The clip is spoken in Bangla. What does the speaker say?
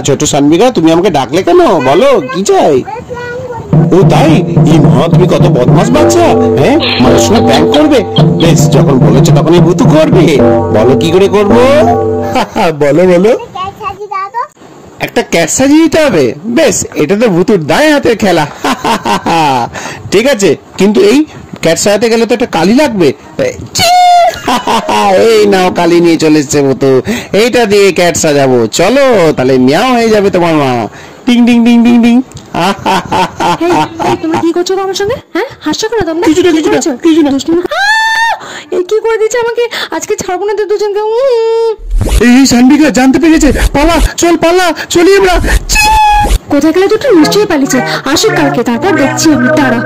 ছোট সানবিকা, তুমি আমাকে ডাকলে কেন? বলো কি চাই? ও তাই? এই মা, তুমি কত বদমাস বাচ্চা! হ্যাঁ, মানুষ সঙ্গে প্র্যাঙ্ক করবে? বেশ, যখন বলেছো তখন এই ভুতু করবে। বলো কি করে করবো? বলো বলো। একটা ক্যাট সাজিয়ে দিতে হবে? বেশ, এটা তো ভুতুর দায় হাতের খেলা। ঠিক আছে, কিন্তু এই ক্যাট সাজাতে গেলে তো একটা কালি লাগবে। এই নাও, কালি নিয়ে চলে এসছে ভুতু। এইটা দিয়ে ক্যাট সাজাবো, চলো তাহলে মিয়াও হয়ে যাবে তোমার মা। টিং টিং টিং টিং টিং। তোমরা কি করছো আমার সঙ্গে? হ্যাঁ, হাসছো কেন তোমরা? কিছু না, কিছু না। এই কি করে দিচ্ছে আমাকে? আজকে ছাড়বো না তো দুজনকে। এই সানবিকা জানতে পেরেছে, পালা, চল পালা, চলি আমরা। কোথায় গেলে? দুটো নিশ্চয়ই পালিয়েছে। আসুক কালকে, তারপর দেখছি আমি। তারা